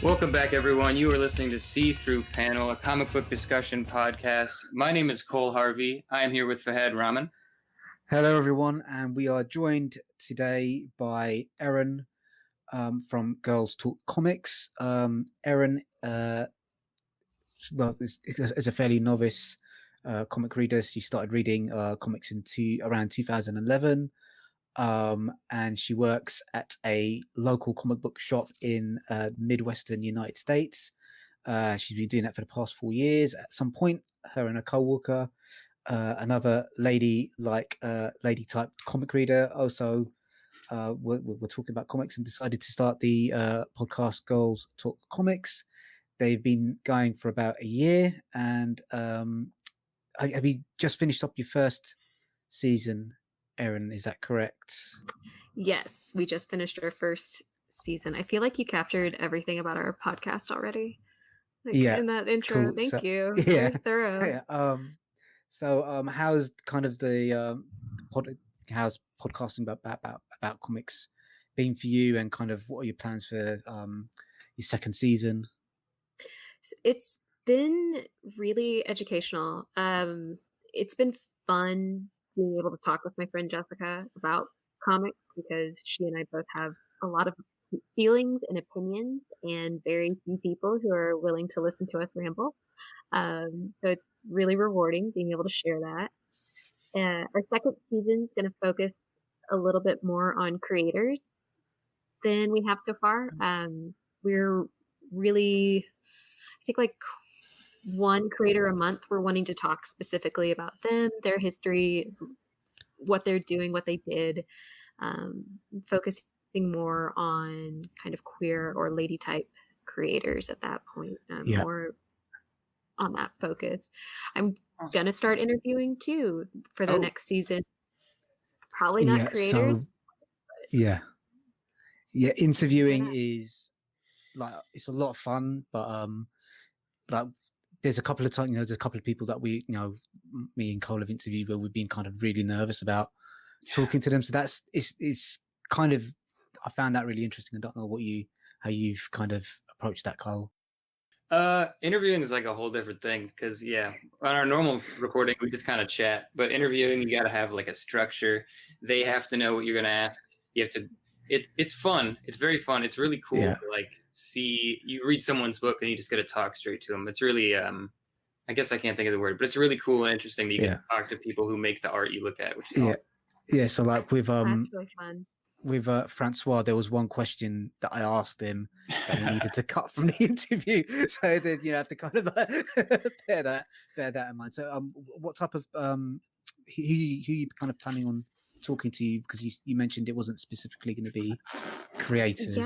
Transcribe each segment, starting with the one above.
Welcome back, everyone. You are listening to SeeThroughPanel, a comic book discussion podcast. My name is Cole Harvey. I am here with Fahad Rahman. Hello, everyone, and we are joined today by Erin from Girls Talk Comics. Erin, is a fairly novice comic reader. She started reading comics around 2011. And she works at a local comic book shop in Midwestern United States. She's been doing that for the past 4 years. At some point, her and a co-worker, another lady type comic reader, also we're talking about comics and decided to start the podcast Girls Talk Comics. They've been going for about a year, and have you just finished up your first season, Erin? Is that correct? Yes, we just finished our first season. I feel like you captured everything about our podcast already. In that intro. Cool. Thank you. Yeah. Very thorough. Yeah. So how's kind of the how's podcasting about comics been for you, and kind of what are your plans for your second season? It's been really educational. It's been fun being able to talk with my friend Jessica about comics, because she and I both have a lot of feelings and opinions, and very few people who are willing to listen to us ramble. So it's really rewarding being able to share that. Our second season is going to focus a little bit more on creators than we have so far. We're really, I think, like one creator a month. We're wanting to talk specifically about them, their history, what they're doing, what they did, focusing more on kind of queer or lady type creators at that point, more on that focus. I'm going to start interviewing too for the next season. Probably not creators. Interviewing is like, it's a lot of fun, but like there's a couple of times, there's a couple of people that we, me and Cole have interviewed where we've been kind of really nervous about talking to them. So it's kind of, I found that really interesting. I don't know how you've kind of approached that, Cole. Interviewing is like a whole different thing, because on our normal recording we just kind of chat, but interviewing, you got to have like a structure. They have to know what you're going to ask. You have to. It's fun. It's very fun. It's really cool to like see you read someone's book and you just get to talk straight to them. It's really I guess I can't think of the word, but it's really cool and interesting that you get to talk to people who make the art you look at, which is awesome. So like with that's really fun. With Francois, there was one question that I asked him that we needed to cut from the interview, so that you have to kind of bear that in mind. So, what type of who you kind of planning on talking to? You, because you mentioned it wasn't specifically going to be creators.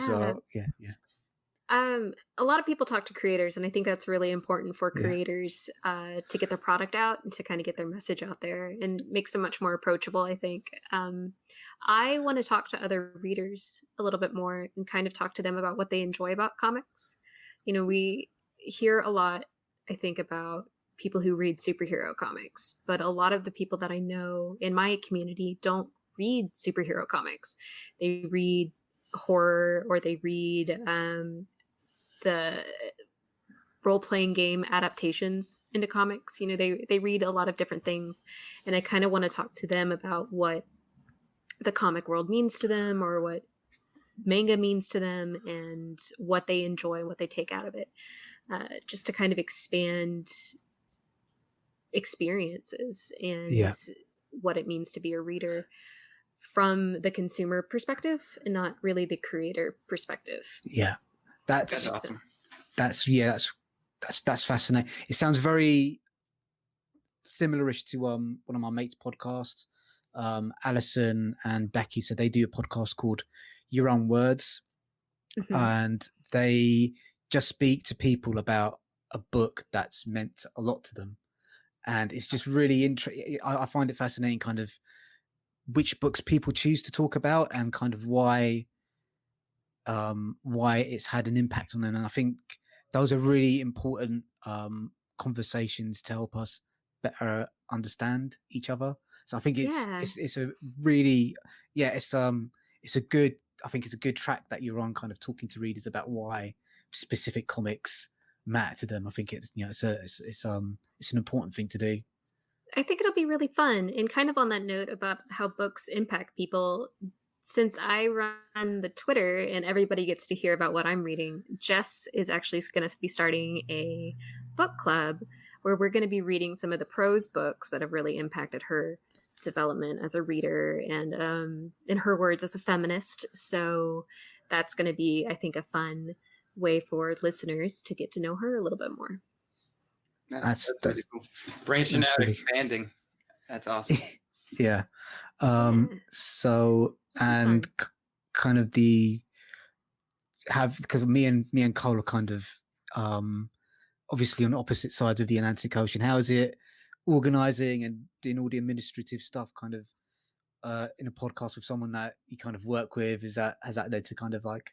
A lot of people talk to creators, and I think that's really important for creators to get their product out and to kind of get their message out there and makes them much more approachable, I think. I want to talk to other readers a little bit more and kind of talk to them about what they enjoy about comics. We hear a lot, I think, about people who read superhero comics, but a lot of the people that I know in my community don't read superhero comics. They read horror, or they read the role-playing game adaptations into comics. They read a lot of different things, and I kind of want to talk to them about what the comic world means to them, or what manga means to them, and what they enjoy, what they take out of it, just to kind of expand experiences and what it means to be a reader from the consumer perspective and not really the creator perspective. That's awesome. That's fascinating. It sounds very similarish to one of my mates' podcasts, Alison and Becky. So they do a podcast called Your Own Words, and they just speak to people about a book that's meant a lot to them. And it's just really interesting. I find it fascinating, kind of which books people choose to talk about and kind of why it's had an impact on them. And I think those are really important conversations to help us better understand each other. So I think it's a really it's a good track that you're on, kind of talking to readers about why specific comics matter to them. I think it's it's an important thing to do. I think it'll be really fun. And kind of on that note about how books impact people, since I run the Twitter and everybody gets to hear about what I'm reading, Jess is actually going to be starting a book club where we're going to be reading some of the prose books that have really impacted her development as a reader and, in her words, as a feminist. So that's going to be, I think, a fun way for listeners to get to know her a little bit more. That's really cool. Branching out, really... expanding. That's awesome. Yeah. So, and kind of because me and Cole are kind of obviously on opposite sides of the Atlantic Ocean. How is it organizing and doing all the administrative stuff kind of in a podcast with someone that you kind of work with? Has that led to kind of like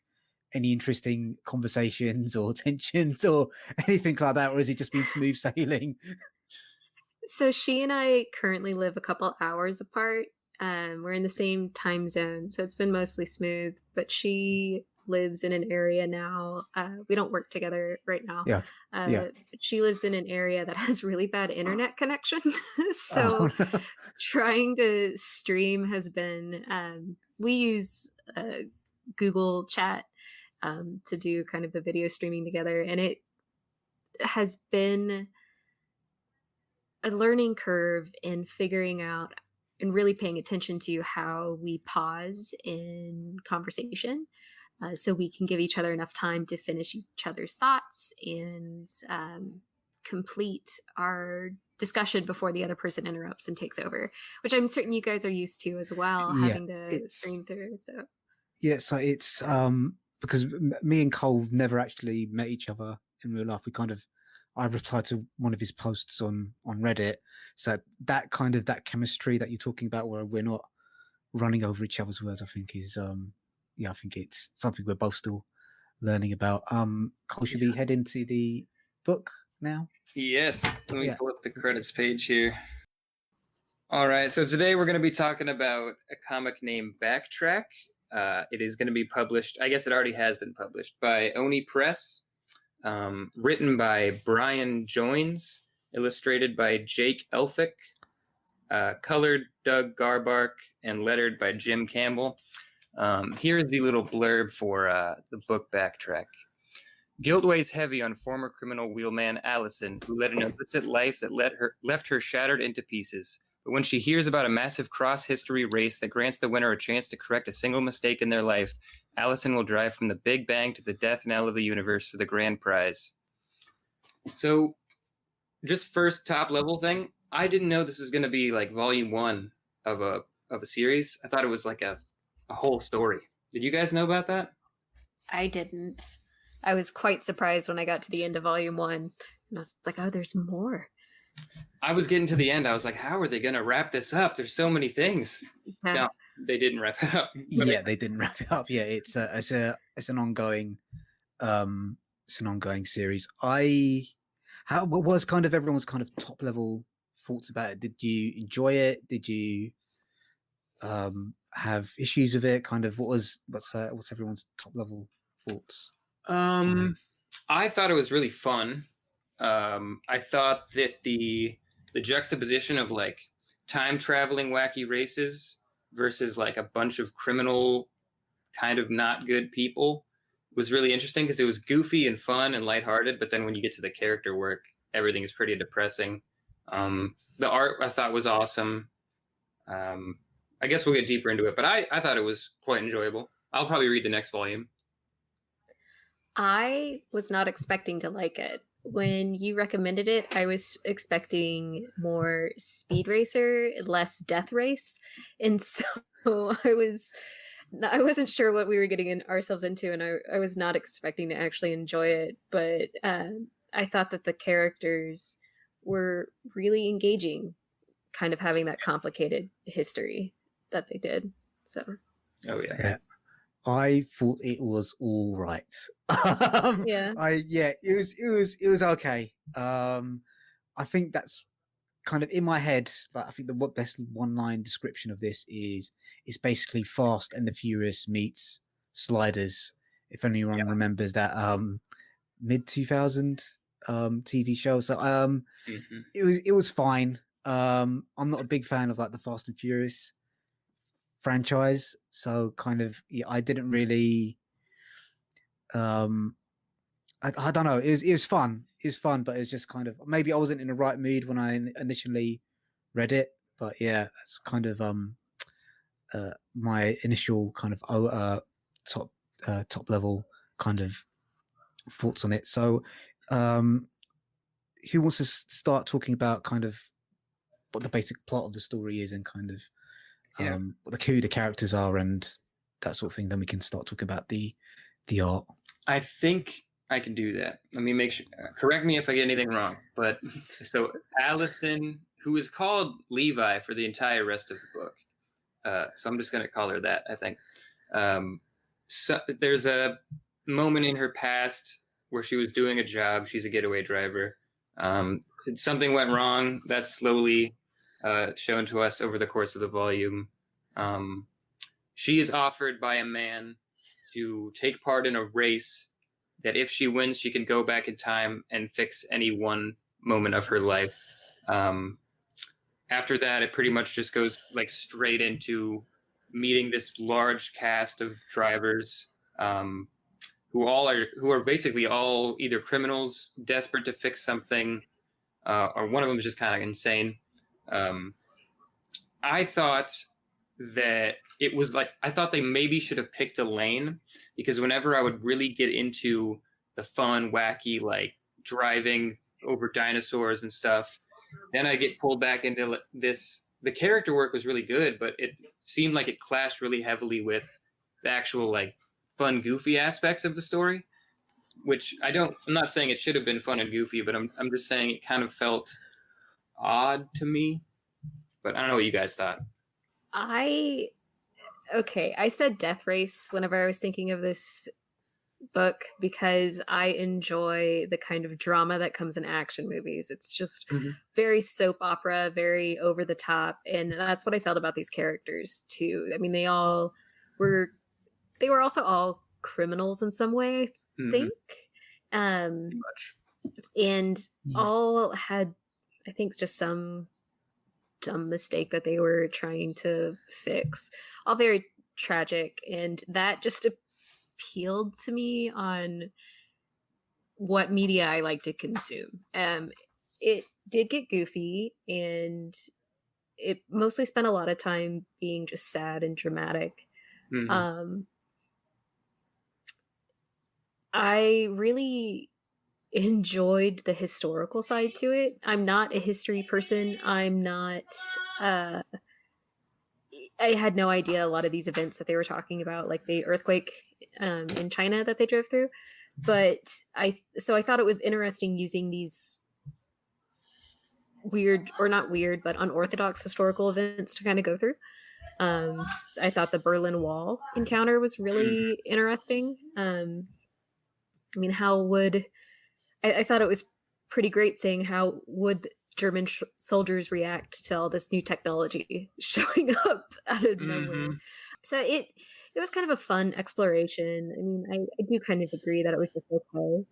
any interesting conversations or tensions or anything like that, or has it just been smooth sailing? So she and I currently live a couple hours apart. We're in the same time zone, so it's been mostly smooth, but she lives in an area now. We don't work together right now. Yeah. But she lives in an area that has really bad internet connection. So trying to stream has been, we use Google Chat to do kind of the video streaming together. And it has been a learning curve in figuring out and really paying attention to how we pause in conversation so we can give each other enough time to finish each other's thoughts and complete our discussion before the other person interrupts and takes over, which I'm certain you guys are used to as well, having to stream through. So so it's because me and Cole never actually met each other in real life. I replied to one of his posts on Reddit. So that kind of that chemistry that you're talking about, where we're not running over each other's words, I think is I think it's something we're both still learning about. Cole, should we head into the book now? Yes. Let me pull up the credits page here. All right. So today we're going to be talking about a comic named Backtrack. It is going to be published. I guess it already has been published by Oni Press. Written by Brian Joines, illustrated by Jake Elphick, colored Doug Garbark, and lettered by Jim Campbell. Here is the little blurb for the book Backtrack. Guilt weighs heavy on former criminal wheelman Allison, who led an illicit life that left her shattered into pieces. But when she hears about a massive cross-history race that grants the winner a chance to correct a single mistake in their life, Allison will drive from the Big Bang to the death knell of the universe for the grand prize. So, just first top level thing, I didn't know this was going to be like volume 1 of a series. I thought it was like a whole story. Did you guys know about that? I didn't. I was quite surprised when I got to the end of volume 1, and I was like, oh, there's more. I was getting to the end. I was like, how are they going to wrap this up? There's so many things. Yeah. No, they didn't wrap it up. They didn't wrap it up. Yeah, it's an ongoing series. What was kind of everyone's kind of top level thoughts about it? Did you enjoy it? Did you have issues with it? Kind of what's everyone's top level thoughts? I thought it was really fun. I thought that the juxtaposition of like time traveling wacky races versus like a bunch of criminal kind of not good people was really interesting because it was goofy and fun and lighthearted. But then when you get to the character work, everything is pretty depressing. The art I thought was awesome. I guess we'll get deeper into it, but I thought it was quite enjoyable. I'll probably read the next volume. I was not expecting to like it. When you recommended it, I was expecting more Speed Racer, less Death Race. And so I wasn't sure what we were getting ourselves into, and I was not expecting to actually enjoy it. But I thought that the characters were really engaging, kind of having that complicated history that they did. So, oh yeah. I thought it was all right. It was okay. I think that's kind of in my head. Like, I think the best one-line description of this is basically Fast and the Furious meets Sliders. If anyone remembers that mid 2000 TV show. So Mm-hmm. it was fine. I'm not a big fan of like the Fast and Furious franchise, so kind of I didn't really I don't know. It was fun. It was fun, but it was just kind of maybe I wasn't in the right mood when I initially read it. But yeah, that's kind of my initial kind of top level kind of thoughts on it. So, who wants to start talking about kind of what the basic plot of the story is and kind of who the characters are and that sort of thing? Then we can start talking about the art. I think I can do that. Let me make sure. Correct me if I get anything wrong. But so Allison, who is called Levi for the entire rest of the book, so I'm just going to call her that. I think. So there's a moment in her past where she was doing a job. She's a getaway driver. Something went wrong. That's slowly shown to us over the course of the volume. She is offered by a man to take part in a race that if she wins, she can go back in time and fix any one moment of her life. After that, it pretty much just goes like straight into meeting this large cast of drivers who are basically all either criminals desperate to fix something, or one of them is just kind of insane. I thought that it was like I thought they maybe should have picked a lane, because whenever I would really get into the fun, wacky, like driving over dinosaurs and stuff, then I get pulled back into this. The character work was really good, but it seemed like it clashed really heavily with the actual like fun, goofy aspects of the story, which I'm not saying it should have been fun and goofy, but I'm just saying it kind of felt odd to me. But I don't know what you guys thought. I said Death Race whenever I was thinking of this book because I enjoy the kind of drama that comes in action movies. It's just very soap opera, very over the top, and that's what I felt about these characters too. I mean, they were also all criminals in some way, I think. Much. And all had, I think, just some dumb mistake that they were trying to fix. All very tragic, and that just appealed to me on what media I like to consume. It did get goofy, and it mostly spent a lot of time being just sad and dramatic. I really enjoyed the historical side to it. I'm not a history person. I'm not I had no idea a lot of these events that they were talking about, like the earthquake in China that they drove through. But I thought it was interesting using these weird, or not weird, but unorthodox historical events to kind of go through. I thought the Berlin Wall encounter was really interesting. I mean, I thought it was pretty great saying how would German soldiers react to all this new technology showing up out of nowhere. So it was kind of a fun exploration. I mean, I do kind of agree that it was just okay,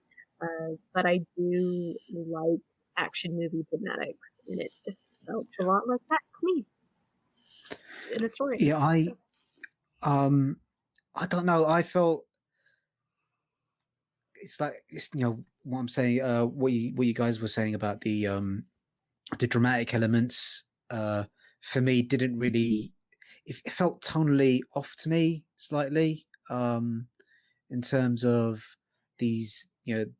but I do like action movie dramatics, and it just felt a lot like that to me in a story. Yeah, I don't know. I felt it's like what I'm saying. What you guys were saying about the dramatic elements for me didn't really. It felt tonally off to me slightly in terms of these the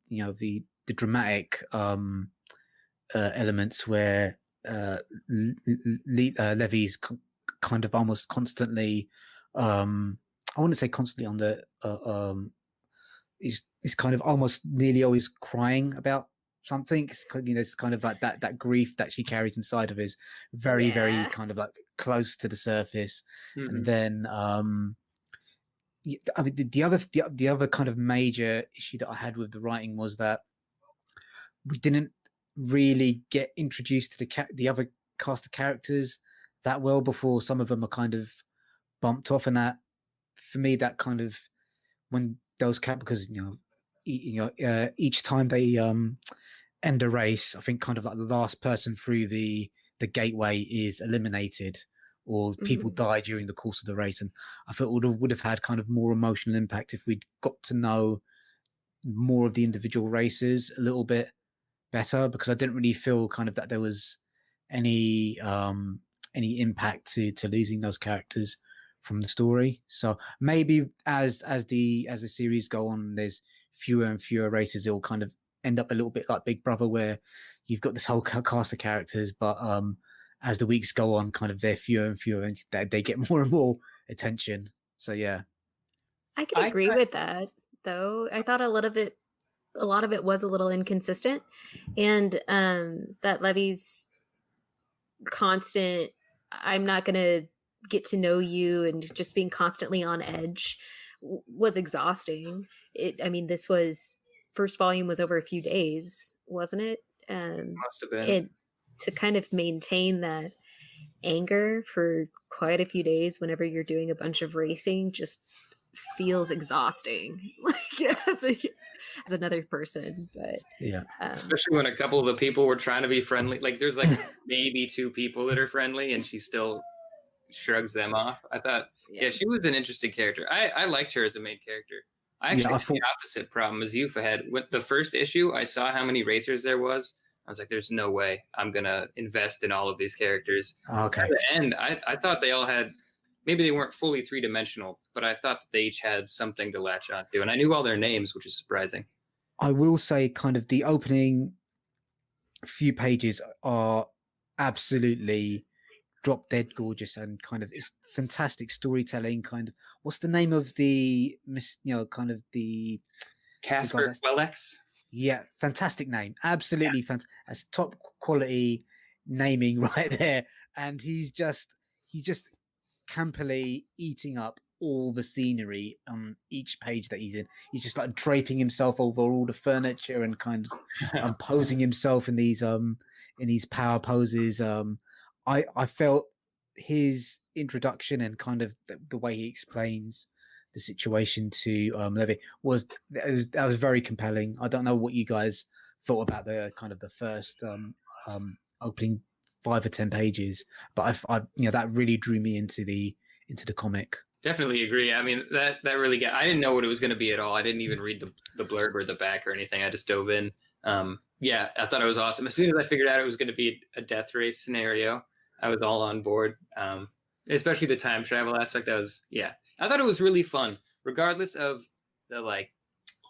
dramatic elements where Levy's kind of almost constantly I wouldn't say constantly on the he's kind of almost nearly always crying about something. It's kind of like that grief that she carries inside of is very very kind of like close to the surface. And then I mean the other kind of major issue that I had with the writing was that we didn't really get introduced to the other cast of characters that well before some of them are kind of bumped off, and that for me that kind of when those characters, because each time they end a race, I think kind of like the last person through the gateway is eliminated, or people die during the course of the race. And I thought would have had kind of more emotional impact if we'd got to know more of the individual races a little bit better, because I didn't really feel kind of that there was any impact to losing those characters from the story. So maybe as the series go on, there's fewer and fewer races, it'll kind of end up a little bit like Big Brother, where you've got this whole cast of characters, but as the weeks go on, kind of they're fewer and fewer, and they get more and more attention. So yeah, I can agree with that, though. I thought a lot of it was a little inconsistent, and that Levy's constant, I'm not going to get to know you, and just being constantly on edge was exhausting. This was, first volume was over a few days, wasn't it? Must have been. And to kind of maintain that anger for quite a few days whenever you're doing a bunch of racing just feels exhausting. Like as another person, but yeah, especially when a couple of the people were trying to be friendly. Like there's like maybe 2 people that are friendly, and she still shrugs them off. I thought, yeah, she was an interesting character. I liked her as a main character. I actually had the opposite problem as Yufa had. With the first issue, I saw how many racers there was. I was like, there's no way I'm going to invest in all of these characters. Okay. At the end, I thought they all had, maybe they weren't fully 3-dimensional, but I thought that they each had something to latch onto. And I knew all their names, which is surprising. I will say kind of the opening few pages are absolutely drop dead gorgeous, and kind of it's fantastic storytelling. Kind of, what's the name of the kind of the Casper Quellex? Yeah, fantastic name, absolutely fantastic. That's top quality naming right there. And he's just campily eating up all the scenery on each page that he's in. He's just like draping himself over all the furniture and kind of posing himself in these power poses. I felt his introduction and kind of the way he explains the situation to Levy was very compelling. I don't know what you guys thought about the kind of the first opening 5 or 10 pages, but I that really drew me into the comic. Definitely agree. I mean, that really I didn't know what it was going to be at all. I didn't even read the blurb or the back or anything. I just dove in. Yeah, I thought it was awesome. As soon as I figured out it was going to be a death race scenario, I was all on board. Especially the time travel aspect. I thought it was really fun, regardless of the like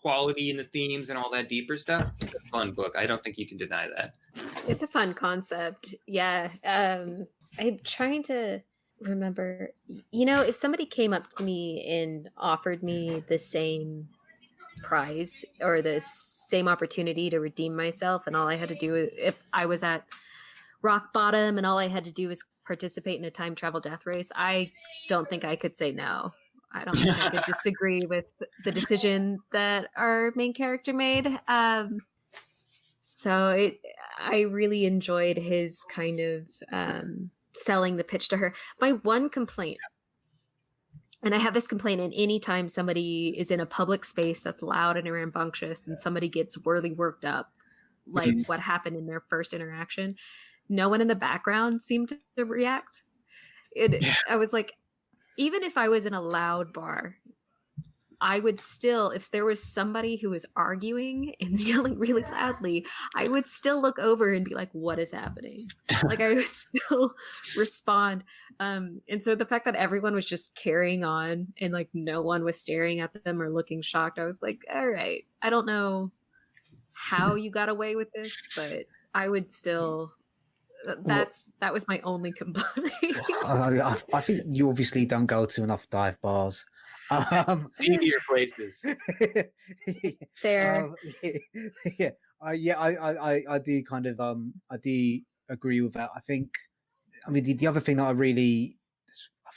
quality and the themes and all that deeper stuff. It's a fun book. I don't think you can deny that. It's a fun concept. Yeah. I'm trying to remember, if somebody came up to me and offered me the same prize or the same opportunity to redeem myself, and all I had to do, if I was at rock bottom and all I had to do was participate in a time travel death race, I don't think I could say no. I don't think I could disagree with the decision that our main character made. So I really enjoyed his kind of selling the pitch to her. My one complaint, and I have this complaint in any time somebody is in a public space that's loud and rambunctious and somebody gets really worked up, like what happened in their first interaction, no one in the background seemed to react. I was like, even if I was in a loud bar, I would still, if there was somebody who was arguing and yelling really loudly, I would still look over and be like, what is happening? Like I would still respond. And so the fact that everyone was just carrying on and like no one was staring at them or looking shocked, I was like, all right, I don't know how you got away with this, but I would still, that was my only complaint. I think you obviously don't go to enough dive bars. Seedier places. Fair. Yeah. I do kind of I do agree with that. I mean the other thing that I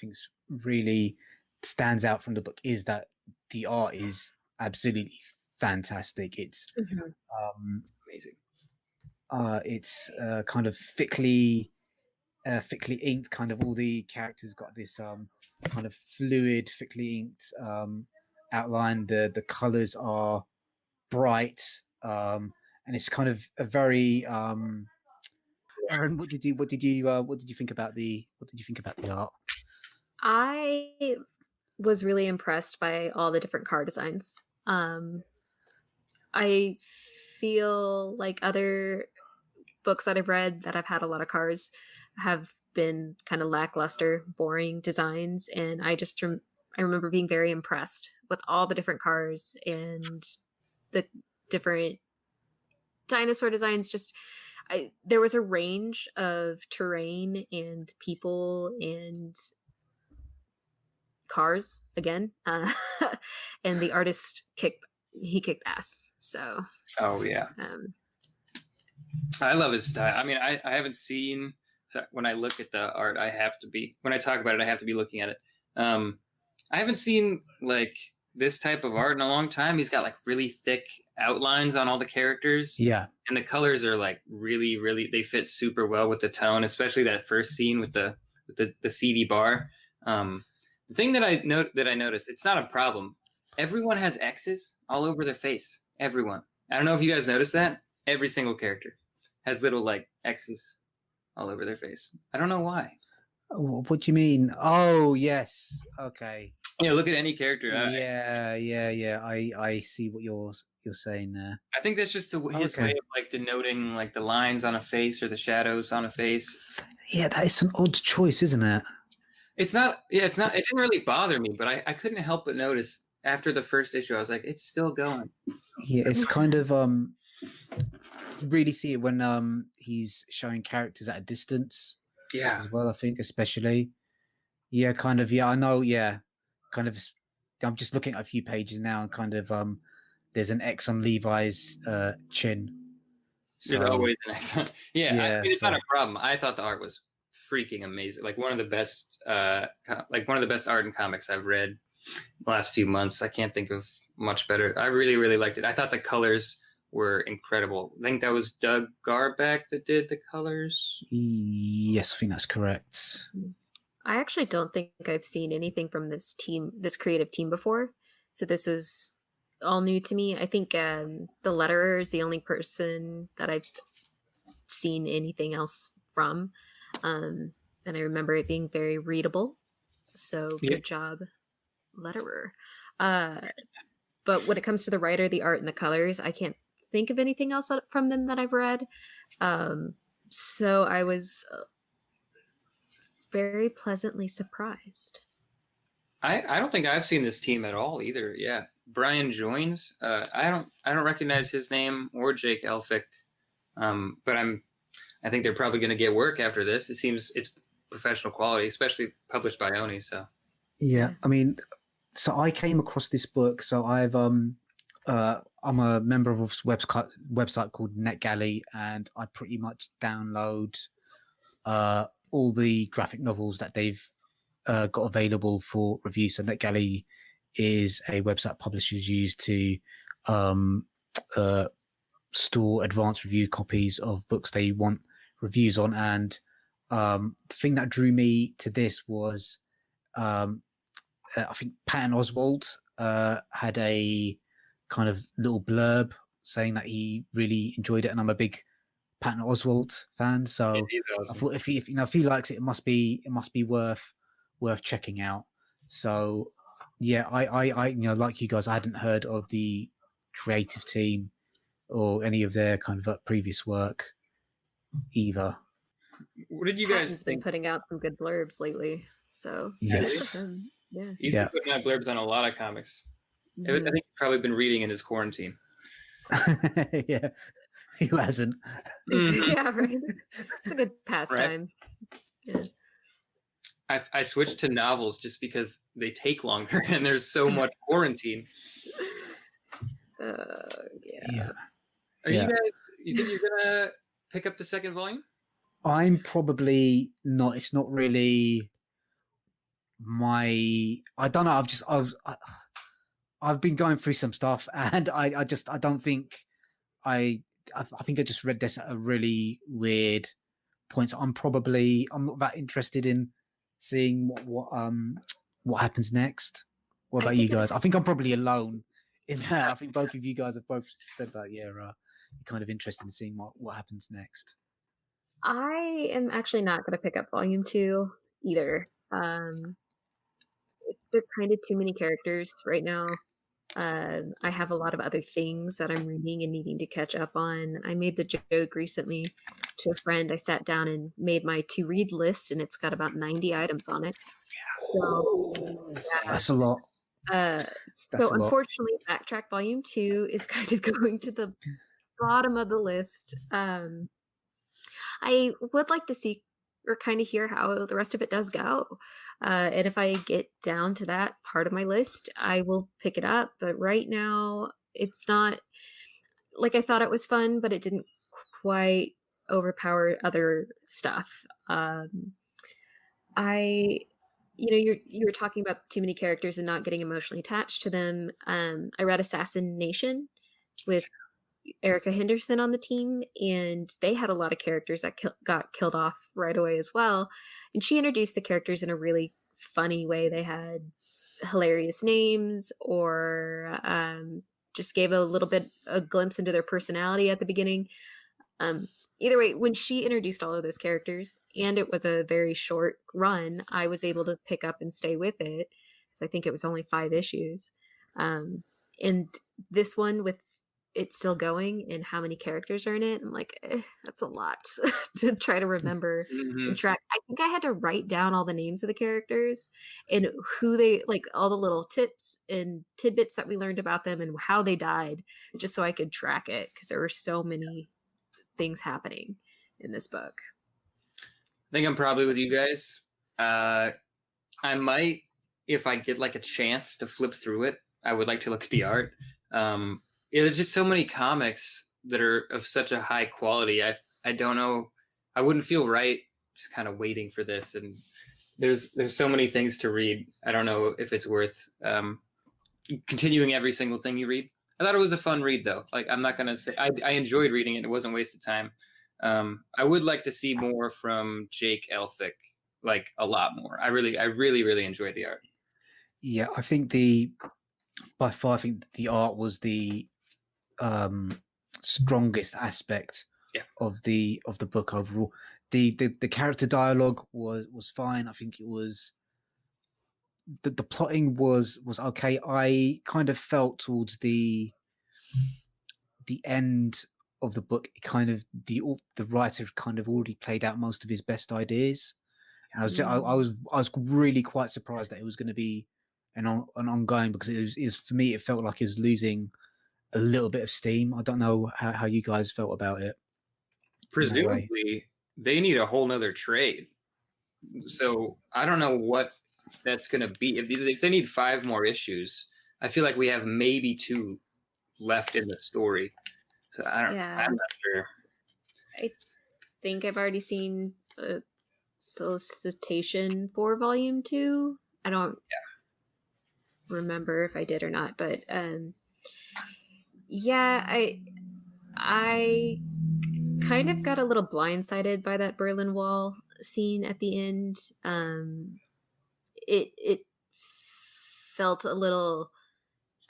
think really stands out from the book is that the art is absolutely fantastic. It's amazing. It's kind of thickly inked. Kind of all the characters got this kind of fluid, thickly inked outline. The colors are bright, and it's kind of a very Erin, what did you think about the art? I was really impressed by all the different car designs. I feel like other books that I've read that have had a lot of cars have been kind of lackluster, boring designs, and I remember being very impressed with all the different cars and the different dinosaur designs. There was a range of terrain and people and cars again, and the artist kicked ass. So, Oh yeah, I love his style. I mean, I haven't seen. So when I look at the art, when I talk about it, I have to be looking at it. I haven't seen like this type of art in a long time. He's got like really thick outlines on all the characters. Yeah. And the colors are like really, really, they fit super well with the tone, especially that first scene with the seedy bar. The thing that I noticed, it's not a problem. Everyone has X's all over their face. Everyone. I don't know if you guys noticed that. Every single character has little like X's all over their face. I don't know why. What do you mean? Oh, yes. Okay. Yeah, look at any character. Yeah. I see what you're saying there. I think that's just his way of like denoting like the lines on a face or the shadows on a face. Yeah, that is an odd choice, isn't it? It's not. Yeah, it's not. It didn't really bother me, but I couldn't help but notice after the first issue, I was like, it's still going. Yeah, it's kind of you really see it when he's showing characters at a distance. Yeah. As well, I think, especially. Yeah, kind of. Yeah, I know. Yeah, kind of. I'm just looking at a few pages now, and kind of there's an X on Levi's chin. So, there's always an X. Yeah, I mean, it's not a problem. I thought the art was freaking amazing. Like one of the best art in comics I've read the last few months. I can't think of much better. I really, really liked it. I thought the colors were incredible. I think that was Doug Garbeck that did the colors. Yes, I think that's correct. I actually don't think I've seen anything from this creative team before. So this was all new to me. I think the letterer is the only person that I've seen anything else from. And I remember it being very readable. So good job, letterer. But when it comes to the writer, the art, and the colors, I can't think of anything else from them that I've read. So I was very pleasantly surprised. I don't think I've seen this team at all either. Yeah, Brian Joins. I don't recognize his name or Jake Elphick. But I think they're probably going to get work after this. It seems it's professional quality, especially published by Oni. So yeah, I mean, so I came across this book. So I'm a member of a website called NetGalley, and I pretty much download all the graphic novels that they've got available for review. So NetGalley is a website publishers use to store advanced review copies of books they want reviews on. And the thing that drew me to this was I think Patton Oswalt had a kind of little blurb saying that he really enjoyed it, and I'm a big Patton Oswalt fan, so awesome. I thought if he likes it, it must be worth checking out. So yeah, I like you guys, I hadn't heard of the creative team or any of their kind of previous work either. What did you guys Patton's been putting out some good blurbs lately, so yes, he's been putting out blurbs on a lot of comics. I think he's probably been reading in his quarantine. Yeah, who hasn't? Yeah, right. It's a good pastime. Right? Yeah. I switched to novels just because they take longer and there's so much quarantine. Yeah. Are you guys? You think you're gonna pick up the second volume? I'm probably not. It's not really my. I don't know. I've been going through some stuff, and I don't think I think I just read this at a really weird point. So I'm not that interested in seeing what happens next. What about you guys? I think I'm probably alone in that. I think both of you guys have both said that. Yeah, you're kind of interested in seeing what happens next. I am actually not going to pick up volume 2 either. There are kind of too many characters right now. I have a lot of other things that I'm reading and needing to catch up on. I made the joke recently to a friend. I sat down and made my to read list, and it's got about 90 items on it. So, That's a lot. so unfortunately, Backtrack Volume 2 is kind of going to the bottom of the list. I would like to see or kind of hear how the rest of it does go. And if I get down to that part of my list, I will pick it up. But right now, it's not like I thought it was fun, but it didn't quite overpower other stuff. You were talking about too many characters and not getting emotionally attached to them. I read Assassination with Erica Henderson on the team, and they had a lot of characters that got killed off right away as well. And she introduced the characters in a really funny way. They had hilarious names, or just gave a glimpse into their personality at the beginning. Either way, when she introduced all of those characters, and it was a very short run, I was able to pick up and stay with it because I think it was only 5 issues. And this one, with it still going and how many characters are in it, I'm like, that's a lot to try to remember and track. I think I had to write down all the names of the characters and who they, like, all the little tips and tidbits that we learned about them and how they died, just so I could track it, because there were so many things happening in this book. I think I'm probably with you guys. I might, if I get like a chance to flip through it, I would like to look at the art. There's just so many comics that are of such a high quality. I don't know. I wouldn't feel right just kind of waiting for this. And there's so many things to read. I don't know if it's worth continuing every single thing you read. I thought it was a fun read, though. Like, I'm not going to say I enjoyed reading it. It wasn't wasted time. I would like to see more from Jake Elphick, like a lot more. I really enjoyed the art. Yeah, I think by far, I think the art was the strongest aspect of the book overall. The character dialogue was fine. I think it was the plotting was okay. I kind of felt towards the end of the book, kind of the writer kind of already played out most of his best ideas. And I was really quite surprised that it was going to be an ongoing, because it was for me, it felt like it was losing a little bit of steam. I don't know how you guys felt about it. Presumably, they need a whole nother trade. So I don't know what that's going to be. If they need 5 more issues, I feel like we have maybe 2 left in the story. So I'm not sure. I think I've already seen a solicitation for volume 2. I don't remember if I did or not, but I kind of got a little blindsided by that Berlin Wall scene at the end. It felt a little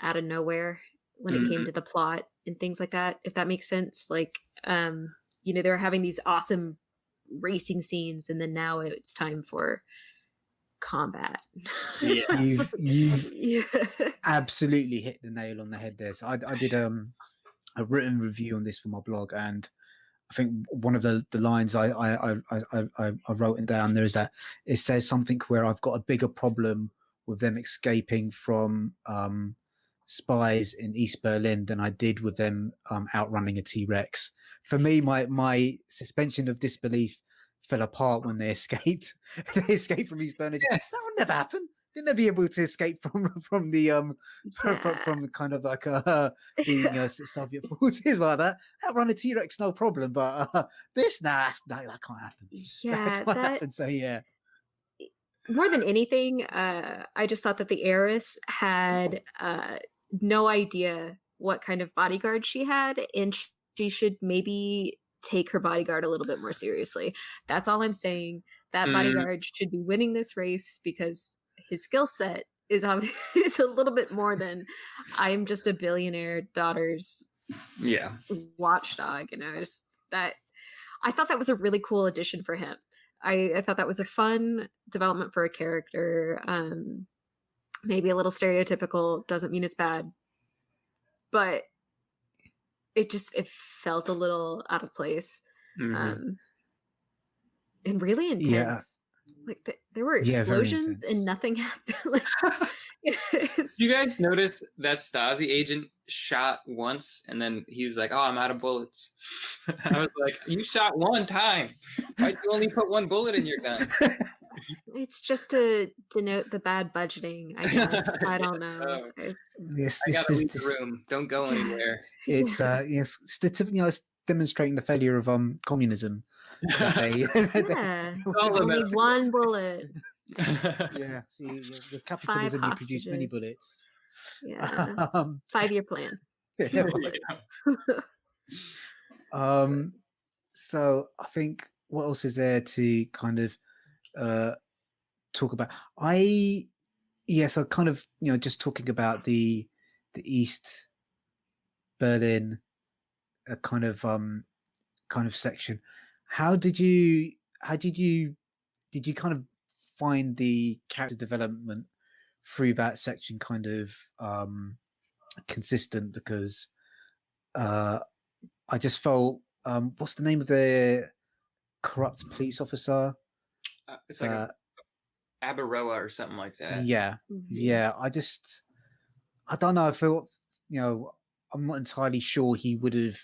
out of nowhere when it came to the plot and things like that, if that makes sense. Like, they were having these awesome racing scenes, and then now it's time for combat. You've absolutely hit the nail on the head there. So I did a written review on this for my blog, and I think one of the lines I wrote it down there is that it says something where I've got a bigger problem with them escaping from spies in East Berlin than I did with them outrunning a T-Rex. For me, my suspension of disbelief fell apart when they escaped. They escaped from East Berlin. Yeah. That would never happen. They'd never be able to escape from the from kind of like being Soviet forces like that. Outrun a T-Rex, no problem. But this, that can't happen. Yeah, that can't happen. So yeah. More than anything, I just thought that the heiress had no idea what kind of bodyguard she had, and she should maybe take her bodyguard a little bit more seriously. That's all I'm saying. That bodyguard should be winning this race, because his skill set is is a little bit more than I'm just a billionaire daughter's Yeah. watchdog. Just that I thought that was a really cool addition for him. I thought that was a fun development for a character. Maybe a little stereotypical, doesn't mean it's bad, but it felt a little out of place. And really intense. Like there were explosions and nothing happened. You guys notice that Stasi agent shot once and then he was like, "Oh, I'm out of bullets." I was like, "You shot one time. Why'd you only put one bullet in your gun?" It's just to denote the bad budgeting, I guess. I don't know. I gotta leave the room. Don't go anywhere. It's it's demonstrating the failure of communism. Only one bullet. Yeah, see, with capitalism you produce many bullets. Yeah. 5-year plan. So I think what else is there to kind of talk about? So kind of just talking about the East Berlin kind of section. How did you kind of find the character development through that section kind of consistent? Because I just felt what's the name of the corrupt police officer? It's like Abaroa or something like that. Yeah. I don't know. I feel I'm not entirely sure he would have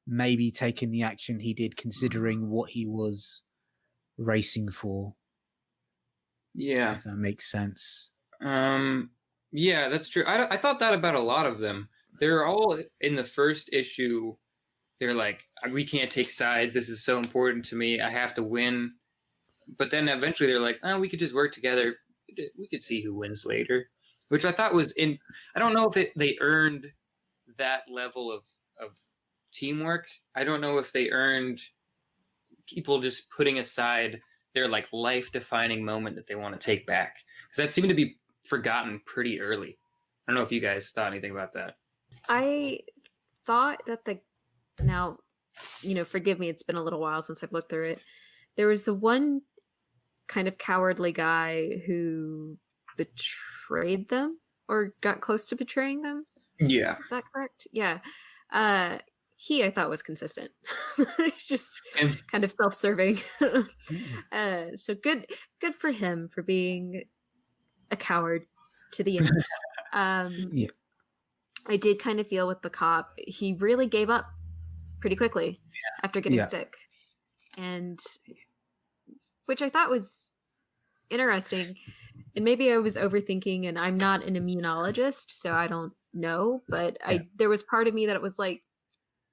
maybe taken the action he did, considering what he was racing for. Yeah, if that makes sense. Yeah, that's true. I thought that about a lot of them. They're all in the first issue. They're like, we can't take sides. This is so important to me. I have to win. But then eventually they're like, oh, we could just work together. We could see who wins later. Which I thought was I don't know if they earned that level of teamwork. I don't know if they earned people just putting aside their like life-defining moment that they want to take back. Because that seemed to be forgotten pretty early. I don't know if you guys thought anything about that. I thought that now, forgive me, it's been a little while since I've looked through it. There was the one kind of cowardly guy who betrayed them or got close to betraying them. Yeah. Is that correct? Yeah. He, I thought, was consistent. Just kind of self-serving. So good for him for being a coward to the end. Yeah. I did kind of feel with the cop, he really gave up pretty quickly after getting sick. And which I thought was interesting. And maybe I was overthinking, and I'm not an immunologist, so I don't know. But there was part of me that it was like,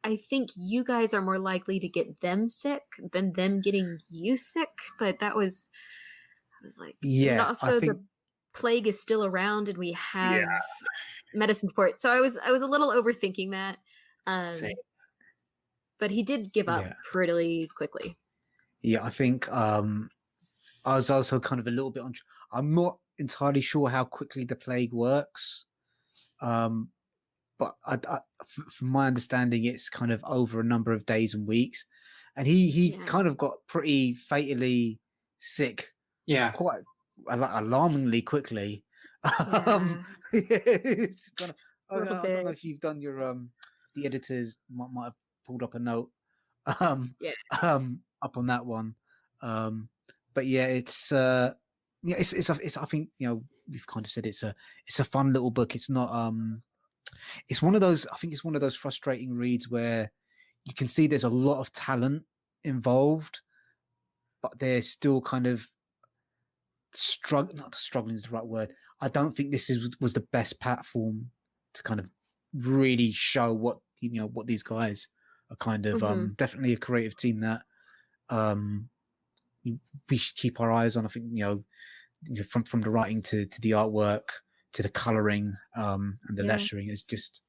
I think you guys are more likely to get them sick than them getting you sick. But I was like, and also the plague is still around, and we have medicine for it. So I was a little overthinking that. But he did give up pretty quickly. Yeah, I think I was also kind of a little bit I'm not entirely sure how quickly the plague works. But from my understanding, it's kind of over a number of days and weeks. And he kind of got pretty fatally sick. Yeah. Quite alarmingly quickly. It's kind of, I don't know if you've done your the editors might have pulled up a note up on that one. But yeah, it's I think we've kind of said it's a fun little book. It's not it's one of those, I think it's one of those frustrating reads where you can see there's a lot of talent involved, but they're still kind of not struggling is the right word. I don't think this was the best platform to kind of really show what what these guys are kind of definitely a creative team that we should keep our eyes on. I think from the writing to the artwork to the coloring and the lettering is just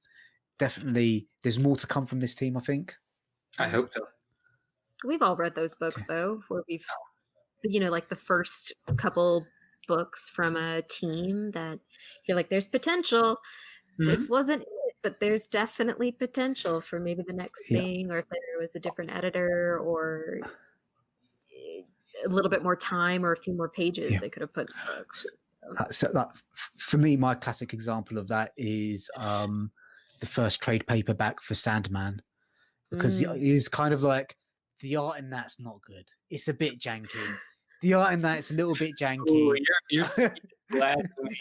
definitely, there's more to come from this team, I think. I hope so. We've all read those books though, where we've like the first couple books from a team that you're like, there's potential. This wasn't it, but there's definitely potential for maybe the next thing, or if there was a different editor or a little bit more time or a few more pages they could have put in the books. So that, for me, my classic example of that is the first trade paperback for Sandman, because it's kind of like the art in that's not good. It's a bit janky. The art in that is a little bit janky. Ooh, you're glad for me.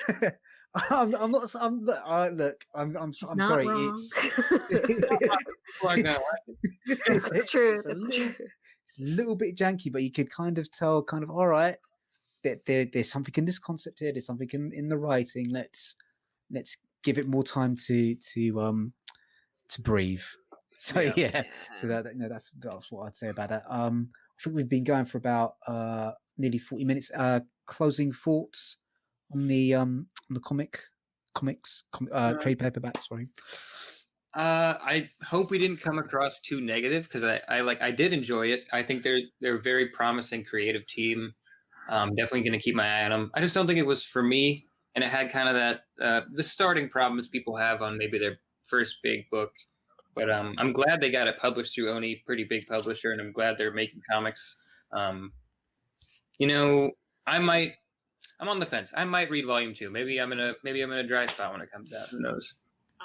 I'm not. Look, I'm sorry. Wrong. It's true. It's a little bit janky, but you could kind of tell, all right, that there's something in this concept here. There's something in the writing. Let's give it more time to breathe. So so that's what I'd say about that. I think we've been going for about nearly 40 minutes. Closing thoughts on the comics trade paperback. Sorry. I hope we didn't come across too negative, because I did enjoy it. I think they're a very promising creative team. Definitely going to keep my eye on them. I just don't think it was for me, and it had kind of that the starting problems people have on maybe their first big book. But I'm glad they got it published through Oni, pretty big publisher, and I'm glad they're making comics. I'm on the fence. I might read volume 2. Maybe I'm in a dry spot when it comes out. Who knows?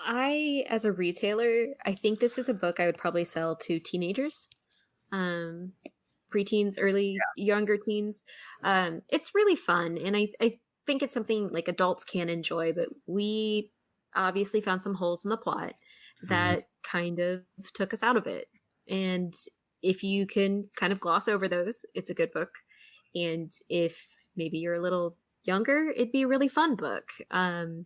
As a retailer, I think this is a book I would probably sell to teenagers, preteens, younger teens. It's really fun, and I think it's something like adults can enjoy, but we obviously found some holes in the plot that kind of took us out of it. And if you can kind of gloss over those, it's a good book. And if maybe you're a little younger, it'd be a really fun book. I'm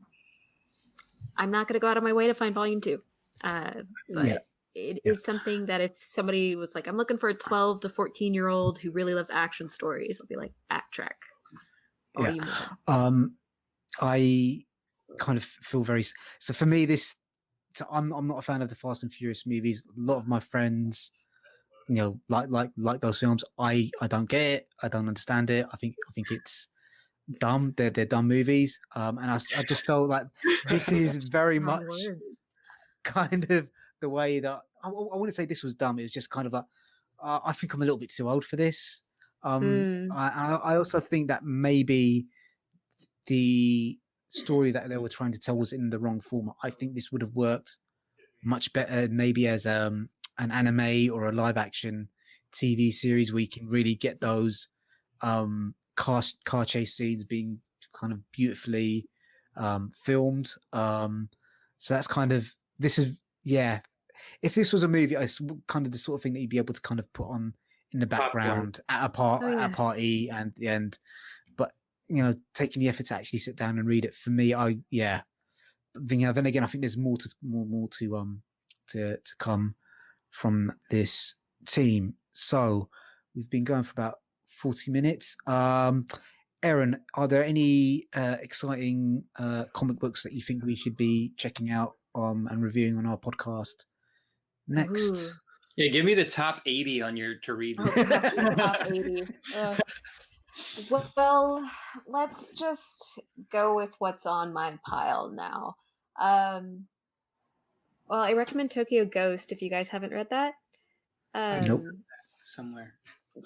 not going to go out of my way to find volume 2. But it is something that if somebody was like, I'm looking for a 12 to 14-year-old who really loves action stories, I'll be like, Backtrack. I kind of feel very... So for me, I'm not a fan of the Fast and Furious movies. A lot of my friends, like those films. I don't get it. I don't understand it. I think it's dumb. They're dumb movies. And I just felt like this is very much kind of the way that I wouldn't say this was dumb. It's just kind of like I think I'm a little bit too old for this. I also think that maybe the story that they were trying to tell was in the wrong format. I think this would have worked much better maybe as an anime or a live action TV series where you can really get those car chase scenes being kind of beautifully filmed. So that's kind of if this was a movie, it's kind of the sort of thing that you'd be able to kind of put on in the background at a party and the end. But taking the effort to actually sit down and read it, for me, then again, I think there's more to come from this team. So we've been going for about 40 minutes. Erin, are there any exciting comic books that you think we should be checking out and reviewing on our podcast next? Ooh. Yeah, give me the top 80 on your to read list. Top 80. Well, let's just go with what's on my pile now. Well, I recommend Tokyo Ghost if you guys haven't read that. Nope. Somewhere.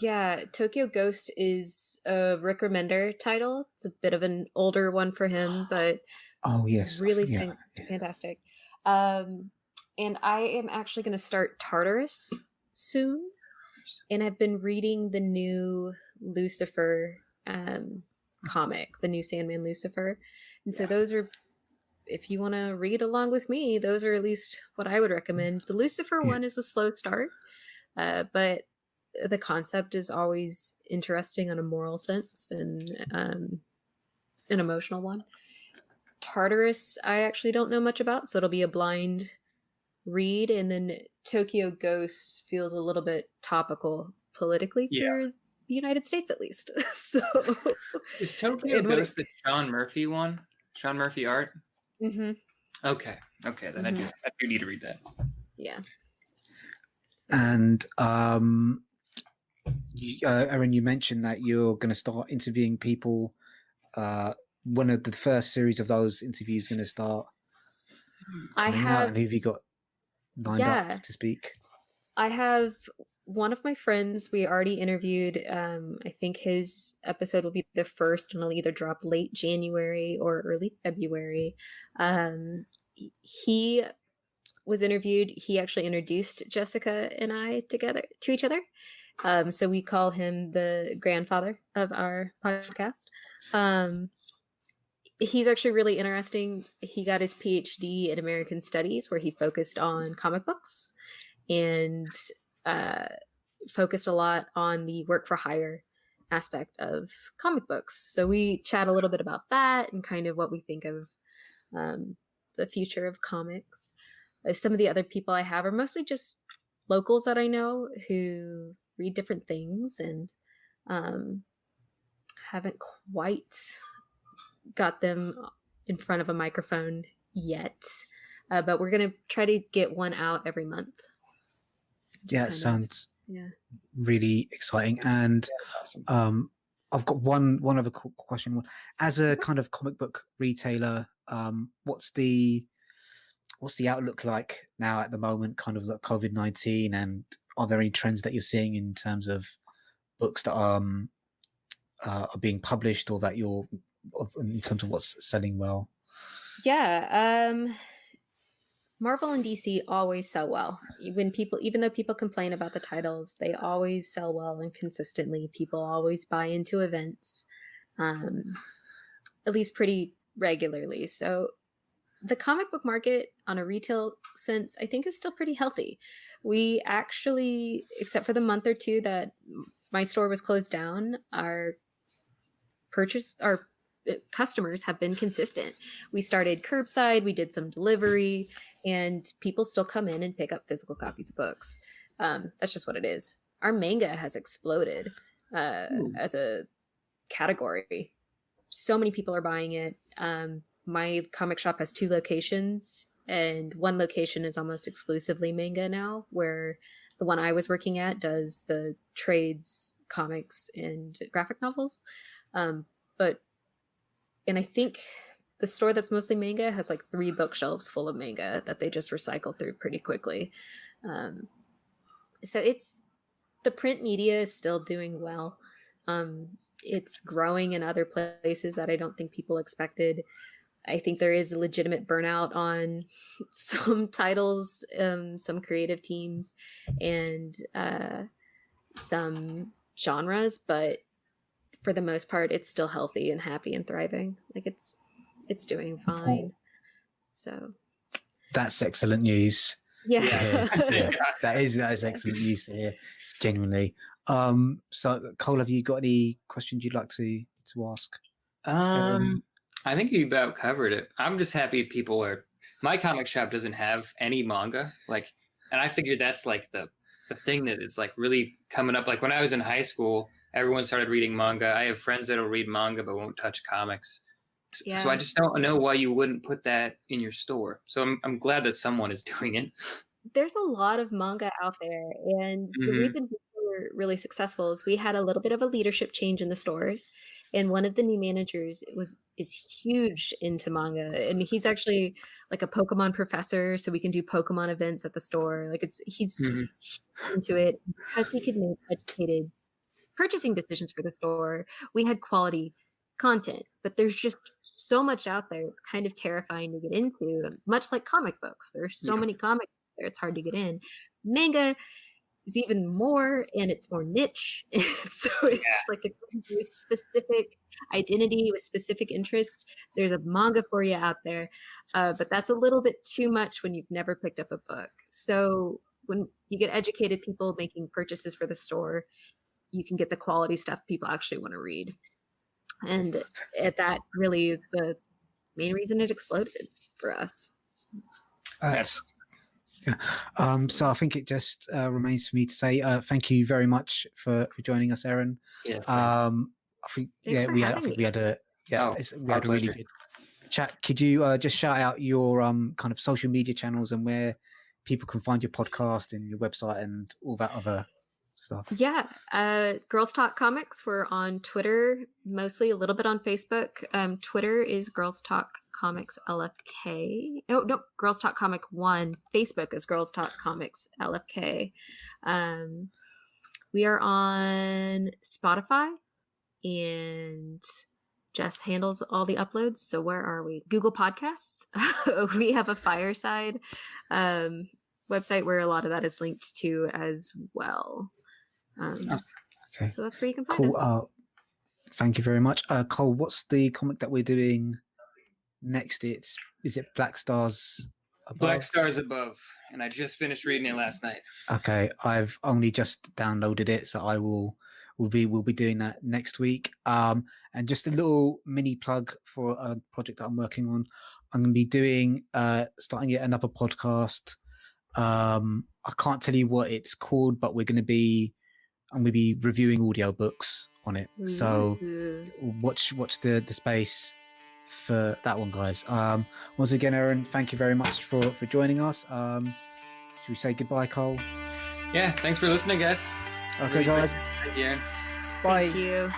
Yeah, Tokyo Ghost is a Rick Remender title. It's a bit of an older one for him, but really fantastic. And I am actually going to start Tartarus soon. And I've been reading the new Lucifer comic, the new Sandman Lucifer. And so those are, if you want to read along with me, those are at least what I would recommend. The Lucifer one is a slow start, but the concept is always interesting on a moral sense and an emotional one. Tartarus, I actually don't know much about, so it'll be a blind read. And then Tokyo Ghost feels a little bit topical politically for the United States, at least. So is Tokyo Ghost the Sean Murphy one? Sean Murphy art? Mm-hmm. Okay. Then I do need to read that. Yeah. And Erin, you mentioned that you're going to start interviewing people One of the first series of those interviews going to start I coming out, have, and who have you got lined yeah, up to speak? I have one of my friends we already interviewed. I think his episode will be the first, and it'll either drop late January or early February. He was interviewed. He actually introduced Jessica and I together to each other. So we call him the grandfather of our podcast. He's actually really interesting. He got his PhD in American Studies, where he focused on comic books and uh, focused a lot on the work for hire aspect of comic books. So we chat a little bit about that and kind of what we think of the future of comics. Some of the other people I have are mostly just locals that I know who read different things and haven't quite got them in front of a microphone yet. But we're going to try to get one out every month. Yeah, it sounds yeah, really exciting. And That's awesome. I've got one other question. As a kind of comic book retailer, what's the outlook like now at the moment, kind of like COVID-19, and are there any trends that you're seeing in terms of books that are being published, or that you're in terms of what's selling well? Yeah. Marvel and DC always sell well. Even though people complain about the titles, they always sell well and consistently. People always buy into events, at least pretty regularly. So the comic book market on a retail sense, I think, is still pretty healthy. We actually, except for the month or two that my store was closed down, our customers have been consistent. We started curbside, we did some delivery, and people still come in and pick up physical copies of books. That's just what it is. Our manga has exploded as a category. So many people are buying it. My comic shop has 2 locations, and one location is almost exclusively manga now, where the one I was working at does the trades, comics, and graphic novels. And I think the store that's mostly manga has like 3 bookshelves full of manga that they just recycle through pretty quickly. So the print media is still doing well. It's growing in other places that I don't think people expected. I think there is a legitimate burnout on some titles, some creative teams, and some genres, but for the most part, it's still healthy and happy and thriving. Like it's doing fine. So that's excellent news. Yeah. To hear. Yeah, that is excellent news to hear. Genuinely. So Cole, have you got any questions you'd like to ask? I think you about covered it. I'm just happy people are. My comic shop doesn't have any manga, and I figured that's like the thing that is like really coming up. Like when I was in high school, everyone started reading manga. I have friends that'll read manga but won't touch comics. Yeah. So I just don't know why you wouldn't put that in your store. So I'm glad that someone is doing it. There's a lot of manga out there, and the reason we were really successful is we had a little bit of a leadership change in the stores, and one of the new managers is huge into manga, and he's actually like a Pokemon professor, so we can do Pokemon events at the store. Like he's into it because he could make educated purchasing decisions for the store. We had quality content, but there's just so much out there. It's kind of terrifying to get into, much like comic books. There's so many comics there, it's hard to get in. Manga is even more, and it's more niche. So it's like a specific identity with specific interests. There's a manga for you out there, but that's a little bit too much when you've never picked up a book. So when you get educated people making purchases for the store, you can get the quality stuff people actually want to read. And that really is the main reason it exploded for us. So I think it just remains for me to say thank you very much for joining us, Erin. Yes. I think we had a really good chat. Could you just shout out your kind of social media channels and where people can find your podcast and your website and all that other stuff? Yeah, Girls Talk Comics. We're on Twitter, mostly a little bit on Facebook. Twitter is Girls Talk Comics LFK. No, Girls Talk Comic 1. Facebook is Girls Talk Comics LFK. We are on Spotify, and Jess handles all the uploads. So where are we? Google Podcasts. We have a Fireside website where a lot of that is linked to as well. Okay. So that's where you can find Cool. us. Thank you very much. Cole, what's the comic that we're doing next? Is it Black Stars Above? Black Stars Above, and I just finished reading it last night. Okay, I've only just downloaded it, so we'll be doing that next week. And just a little mini plug for a project that I'm working on. I'm going to be doing starting yet another podcast. I can't tell you what it's called, but I'm going to be reviewing audio books on it. So watch the space for that one, guys. Once again, Erin, thank you very much for joining us. Should we say goodbye, Cole? Yeah, thanks for listening, guys. Okay, guys. Thank you, Erin. Bye. Thank you.